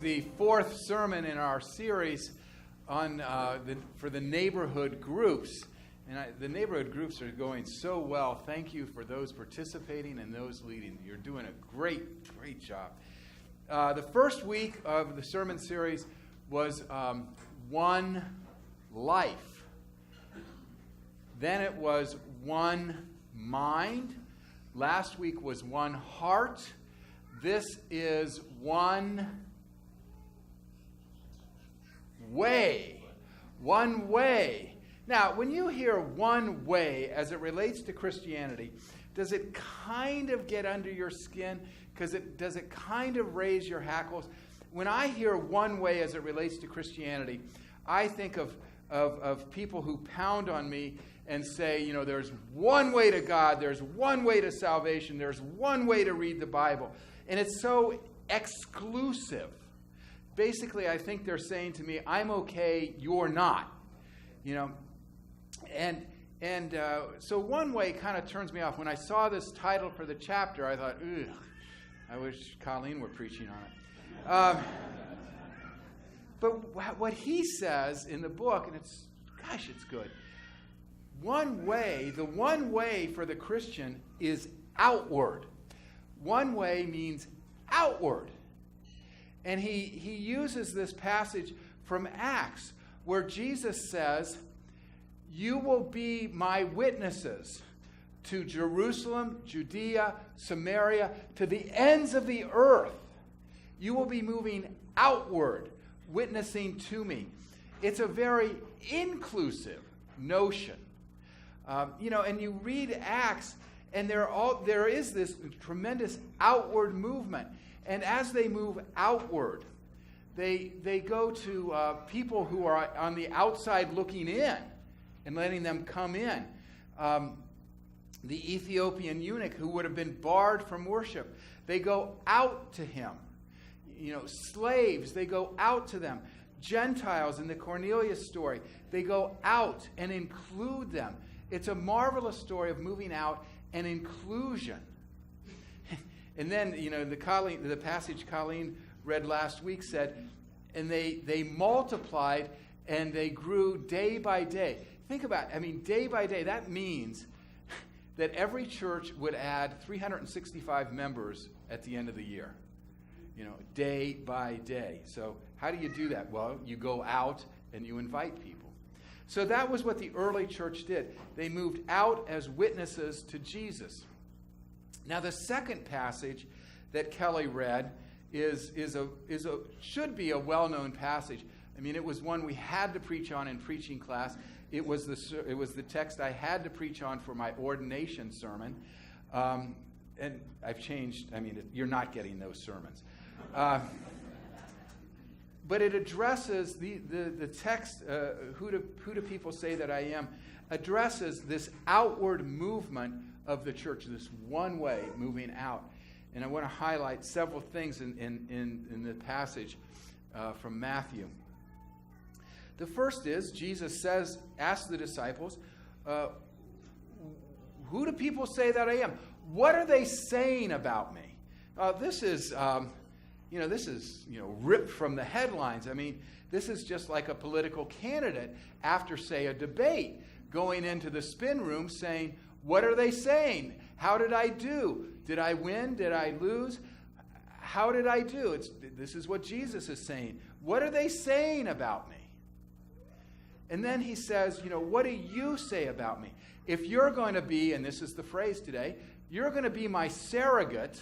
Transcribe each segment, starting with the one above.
The fourth sermon in our series on for the neighborhood groups. And the neighborhood groups are going so well. Thank you for those participating and those leading. You're doing a great job. The first week of the sermon series was one life. Then it was one mind. Last week was one heart. This is one way. One way. Now, when you hear one way as it relates to Christianity, does it kind of get under your skin? Does it kind of raise your hackles? When I hear one way as it relates to Christianity, I think of people who pound on me and say, there's one way to God, there's one way to salvation, there's one way to read the Bible. And it's so exclusive. Basically, I think they're saying to me, I'm okay, you're not. So one way kind of turns me off. When I saw this title for the chapter, I thought, ugh, I wish Colleen were preaching on it. But what he says in the book, and it's good. One way, the one way for the Christian is outward. One way means outward. And he uses this passage from Acts where Jesus says, you will be my witnesses to Jerusalem, Judea, Samaria, to the ends of the earth. You will be moving outward, witnessing to me. It's a very inclusive notion. And you read Acts, and there is this tremendous outward movement. And as they move outward, they go to people who are on the outside looking in and letting them come in. The Ethiopian eunuch who would have been barred from worship, they go out to him. Slaves, they go out to them. Gentiles in the Cornelius story, they go out and include them. It's a marvelous story of moving out and inclusion. And then, the passage Colleen read last week said, and they multiplied and they grew day by day. Think about it. Day by day, that means that every church would add 365 members at the end of the year. Day by day. So how do you do that? Well, you go out and you invite people. So that was what the early church did. They moved out as witnesses to Jesus. Now, the second passage that Kelly read should be a well-known passage. It was one we had to preach on in preaching class. It was the text I had to preach on for my ordination sermon. And I've changed. You're not getting those sermons. But it addresses the text, who do people say that I am, addresses this outward movement of the church, this one way moving out. And I want to highlight several things in the passage from Matthew. The first is, Jesus asks the disciples, who do people say that I am? What are they saying about me? This is ripped from the headlines. This is just like a political candidate after, say, a debate, going into the spin room saying, what are they saying? How did I do? Did I win? Did I lose? How did I do? This is what Jesus is saying. What are they saying about me? And then he says, what do you say about me? If you're going to be, and this is the phrase today, you're going to be my surrogate.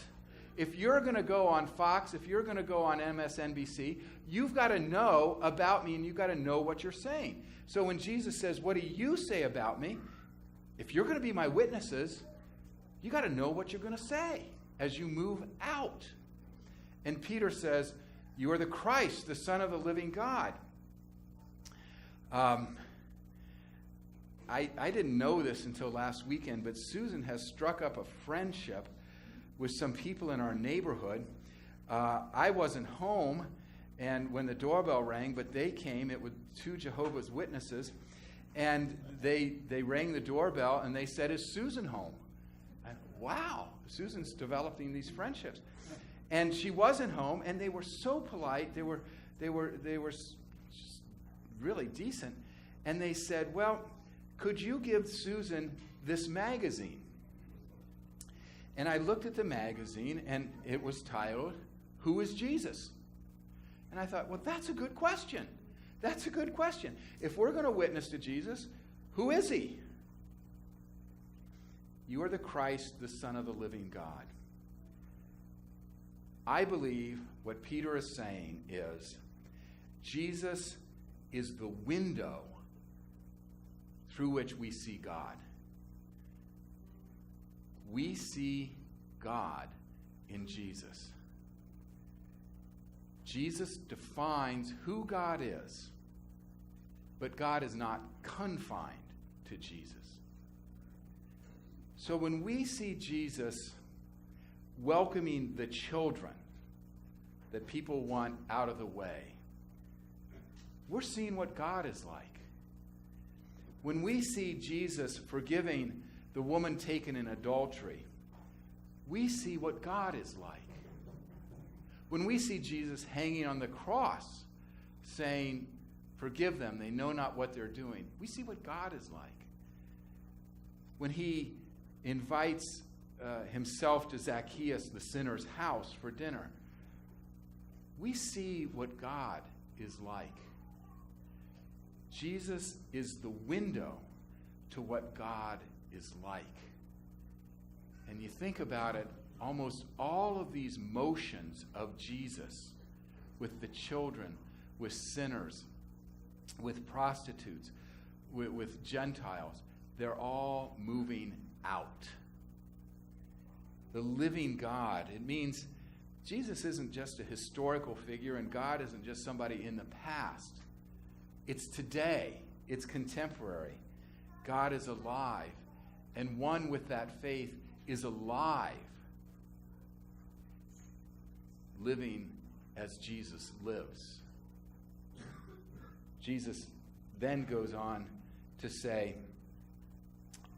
If you're going to go on Fox, if you're going to go on MSNBC, you've got to know about me and you've got to know what you're saying. So when Jesus says, what do you say about me? If you're going to be my witnesses, you got to know what you're going to say as you move out. And Peter says, you are the Christ, the Son of the living God. I didn't know this until last weekend, but Susan has struck up a friendship with some people in our neighborhood. I wasn't home, and when the doorbell rang, but they came. It was 2 Jehovah's Witnesses. And they rang the doorbell, and they said, is Susan home? And wow, Susan's developing these friendships. And she wasn't home, and they were so polite. They were really decent. And they said, well, could you give Susan this magazine? And I looked at the magazine, and it was titled, Who is Jesus? And I thought, well, that's a good question. That's a good question. If we're going to witness to Jesus, who is he? You are the Christ, the Son of the living God. I believe what Peter is saying is Jesus is the window through which we see God. We see God in Jesus. Jesus defines who God is, but God is not confined to Jesus. So when we see Jesus welcoming the children that people want out of the way, we're seeing what God is like. When we see Jesus forgiving the woman taken in adultery, we see what God is like. When we see Jesus hanging on the cross saying, forgive them, they know not what they're doing, we see what God is like. When he invites himself to Zacchaeus, the sinner's house, for dinner, we see what God is like. Jesus is the window to what God is like. And you think about it, almost all of these motions of Jesus with the children, with sinners, with prostitutes, with Gentiles, they're all moving out. The living God, it means Jesus isn't just a historical figure, and God isn't just somebody in the past. It's today. It's contemporary. God is alive, and one with that faith is alive, living as Jesus lives. Jesus then goes on to say,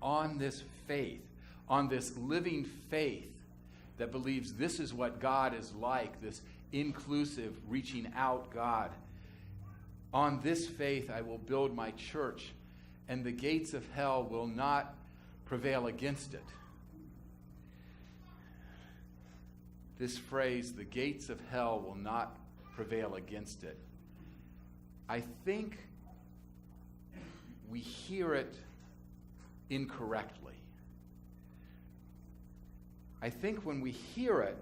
on this faith, on this living faith that believes this is what God is like, this inclusive, reaching out God, on this faith I will build my church, and the gates of hell will not prevail against it. This phrase, the gates of hell will not prevail against it, I think we hear it incorrectly. I think when we hear it,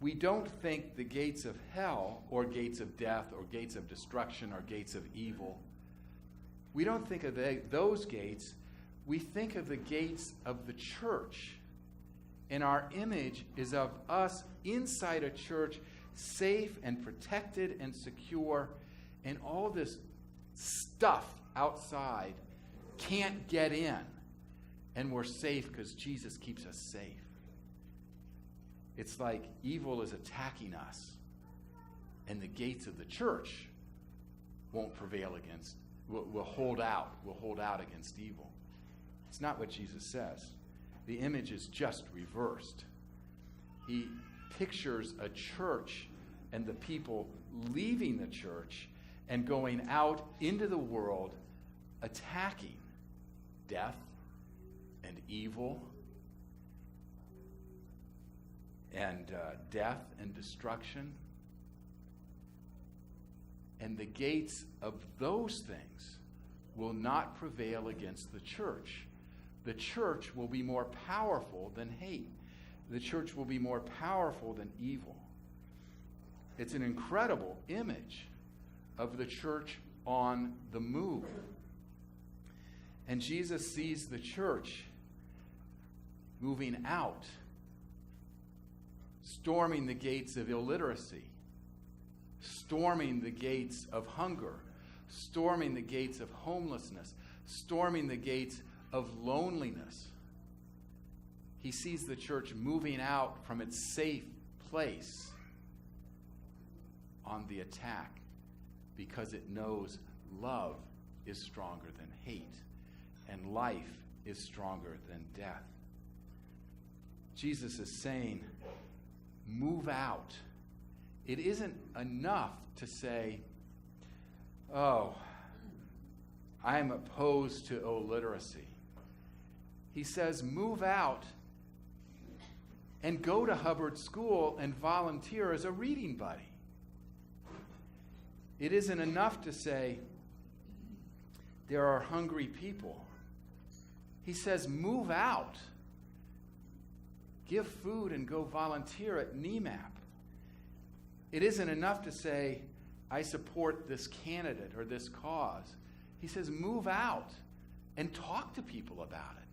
we don't think the gates of hell or gates of death or gates of destruction or gates of evil. We don't think of those gates. We think of the gates of the church. And our image is of us inside a church, safe and protected and secure, and all this stuff outside can't get in. And we're safe because Jesus keeps us safe. It's like evil is attacking us, and the gates of the church won't prevail against, will hold out against evil. It's not what Jesus says. The image is just reversed. He pictures a church and the people leaving the church and going out into the world attacking death and evil and death and destruction. And the gates of those things will not prevail against the church. The church will be more powerful than hate. The church will be more powerful than evil. It's an incredible image of the church on the move. And Jesus sees the church moving out, storming the gates of illiteracy, storming the gates of hunger, storming the gates of homelessness, storming the gates of loneliness. He sees the church moving out from its safe place on the attack because it knows love is stronger than hate and life is stronger than death. Jesus is saying, move out. It isn't enough to say, oh, I'm opposed to illiteracy. He says, move out and go to Hubbard School and volunteer as a reading buddy. It isn't enough to say, there are hungry people. He says, move out. Give food and go volunteer at NEMAP. It isn't enough to say, I support this candidate or this cause. He says, move out and talk to people about it.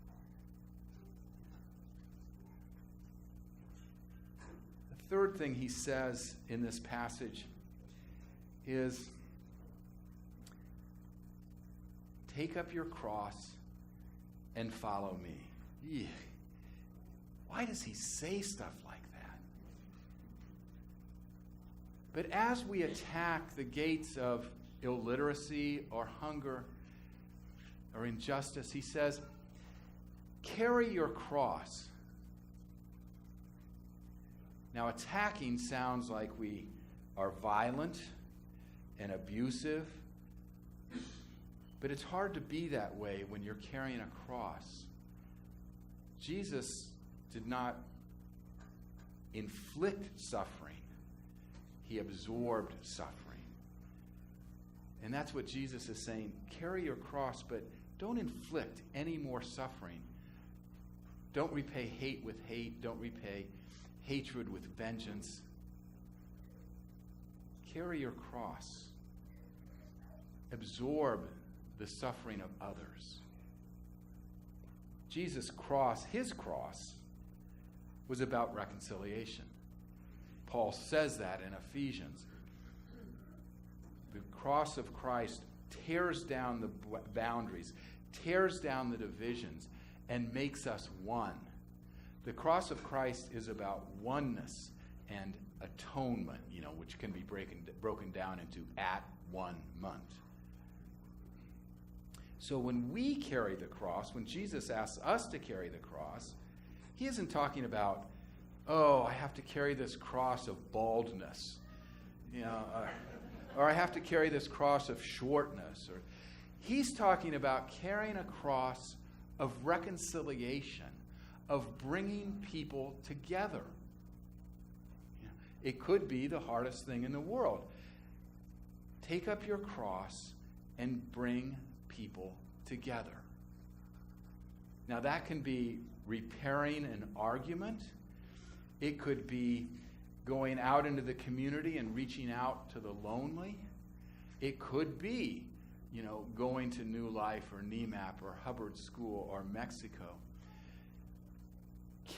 The third thing he says in this passage is, take up your cross and follow me. Yeah. Why does he say stuff like that? But as we attack the gates of illiteracy or hunger or injustice, he says, carry your cross. Now, attacking sounds like we are violent and abusive, but it's hard to be that way when you're carrying a cross. Jesus did not inflict suffering. He absorbed suffering. And that's what Jesus is saying. Carry your cross, but don't inflict any more suffering. Don't repay hate with hate. Don't repay hatred with vengeance. Carry your cross. Absorb the suffering of others. Jesus' cross, his cross, was about reconciliation. Paul says that in Ephesians. The cross of Christ tears down the boundaries, tears down the divisions, and makes us one. The cross of Christ is about oneness and atonement, which can be broken down into at-one-ment. So when we carry the cross, when Jesus asks us to carry the cross, he isn't talking about, oh, I have to carry this cross of baldness, or I have to carry this cross of shortness. Or he's talking about carrying a cross of reconciliation, of bringing people together. It could be the hardest thing in the world. Take up your cross and bring people together. Now that can be repairing an argument. It could be going out into the community and reaching out to the lonely. It could be, going to New Life or NEMAP or Hubbard School or Mexico.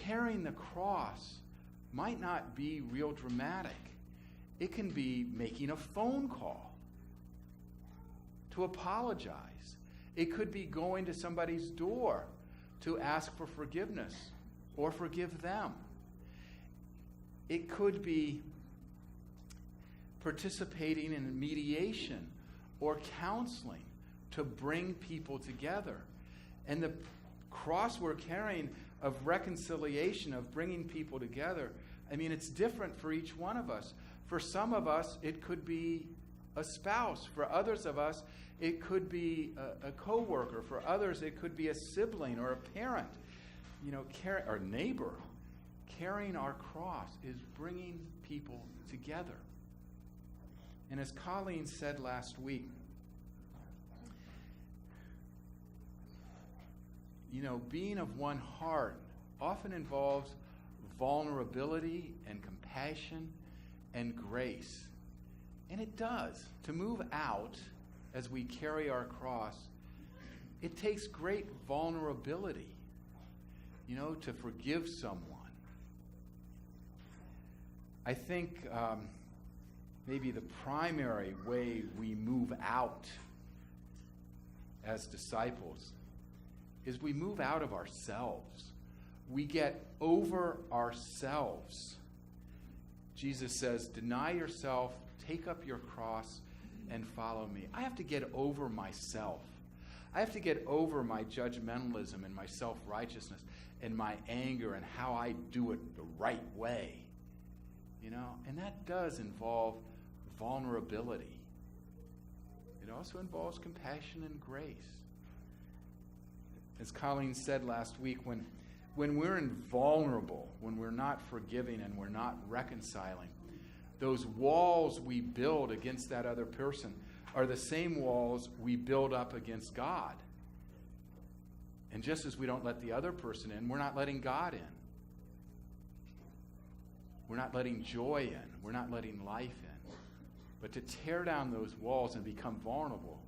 Carrying the cross might not be real dramatic. It can be making a phone call to apologize. It could be going to somebody's door to ask for forgiveness or forgive them. It could be participating in mediation or counseling to bring people together. And the cross we're carrying of reconciliation, of bringing people together, it's different for each one of us. For some of us, it could be a spouse. For others of us, it could be a coworker. For others, it could be a sibling or a parent, or neighbor. Carrying our cross is bringing people together. And as Colleen said last week, being of one heart often involves vulnerability and compassion and grace. And it does. To move out as we carry our cross, it takes great vulnerability, to forgive someone. I think maybe the primary way we move out as disciples is we move out of ourselves. We get over ourselves. Jesus says, deny yourself, take up your cross, and follow me. I have to get over myself. I have to get over my judgmentalism and my self-righteousness and my anger and how I do it the right way. and that does involve vulnerability. It also involves compassion and grace. As Colleen said last week, when we're invulnerable, when we're not forgiving and we're not reconciling, those walls we build against that other person are the same walls we build up against God. And just as we don't let the other person in, we're not letting God in. We're not letting joy in. We're not letting life in. But to tear down those walls and become vulnerable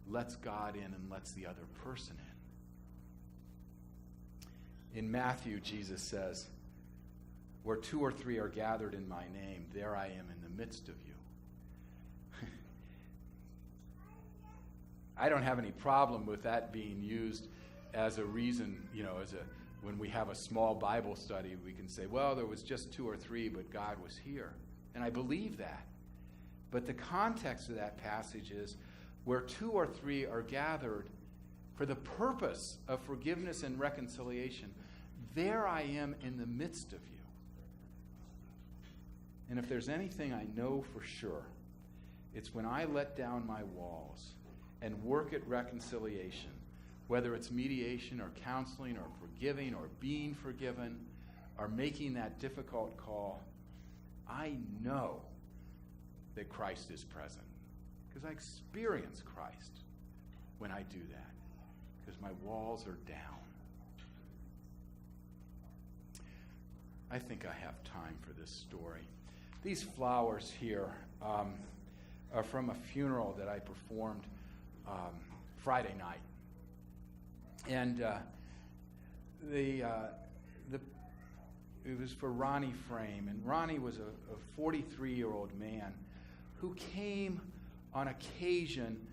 lets God in and lets the other person in. In Matthew, Jesus says, "Where 2 or 3 are gathered in my name, there I am in the midst of you." I don't have any problem with that being used as a reason, when we have a small Bible study, we can say, well, there was just 2 or 3, but God was here. And I believe that. But the context of that passage is where 2 or 3 are gathered for the purpose of forgiveness and reconciliation, there I am in the midst of you. And if there's anything I know for sure, it's when I let down my walls and work at reconciliation, whether it's mediation or counseling or forgiving or being forgiven or making that difficult call, I know that Christ is present because I experience Christ when I do that because my walls are down. I think I have time for this story. These flowers here are from a funeral that I performed Friday night. And it was for Ronnie Frame. And Ronnie was a 43-year-old man who came on occasion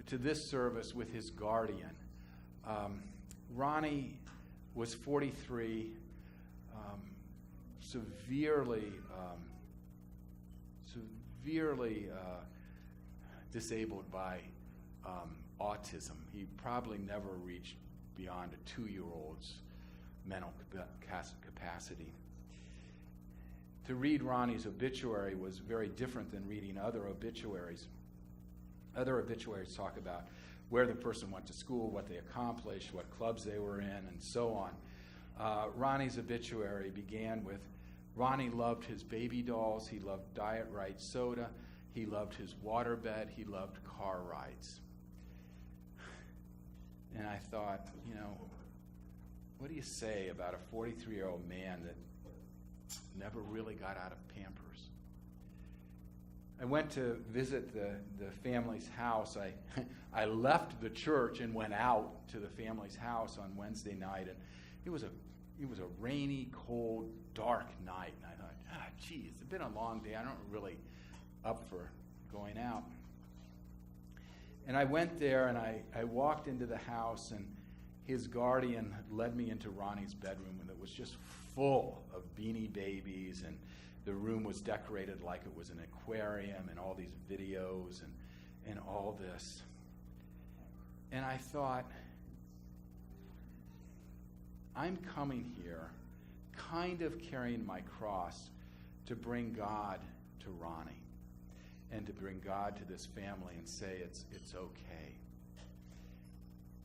to this service with his guardian. Ronnie was 43, severely disabled by autism. He probably never reached beyond a 2-year-old's mental capacity. To read Ronnie's obituary was very different than reading other obituaries. Other obituaries talk about where the person went to school, what they accomplished, what clubs they were in, and so on. Ronnie's obituary began with, Ronnie loved his baby dolls, he loved Diet Right soda, he loved his waterbed, he loved car rides. And I thought, what do you say about a 43-year-old man that never really got out of Pampers? I went to visit the family's house. I left the church and went out to the family's house on Wednesday night, and it was a rainy, cold, dark night. And I thought, geez, it's been a long day. I'm not really up for going out. And I went there, and I walked into the house, and his guardian led me into Ronnie's bedroom, and it was just full of Beanie Babies, and the room was decorated like it was an aquarium, and all these videos, and all this. And I thought, I'm coming here kind of carrying my cross to bring God to Ronnie and to bring God to this family and say it's okay.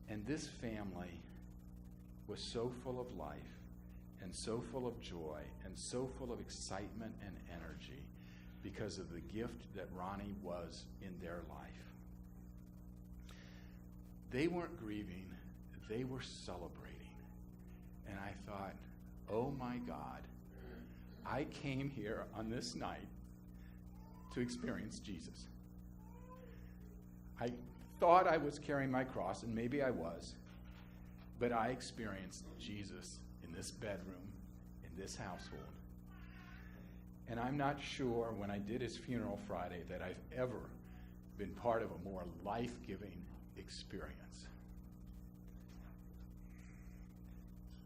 And this family was so full of life and so full of joy and so full of excitement and energy because of the gift that Ronnie was in their life. They weren't grieving, they were celebrating. And I thought, oh my God, I came here on this night to experience Jesus. I thought I was carrying my cross, and maybe I was, but I experienced Jesus in this bedroom, in this household. And I'm not sure when I did his funeral Friday that I've ever been part of a more life-giving experience.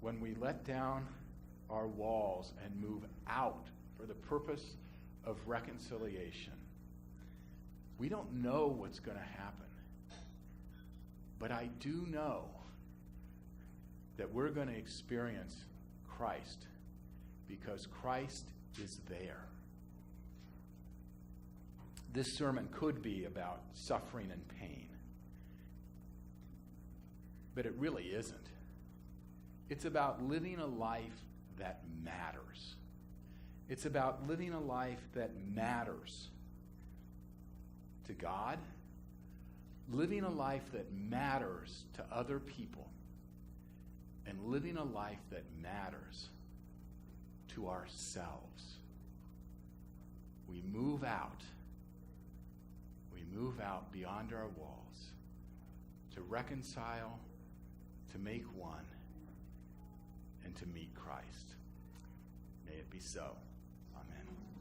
When we let down our walls and move out for the purpose of reconciliation, we don't know what's going to happen. But I do know that we're going to experience Christ because Christ is there. This sermon could be about suffering and pain, but it really isn't. It's about living a life that matters. It's about living a life that matters to God, living a life that matters to other people, and living a life that matters to ourselves. We move out. We move out beyond our walls to reconcile, to make one, and to meet Christ. May it be so. Amen.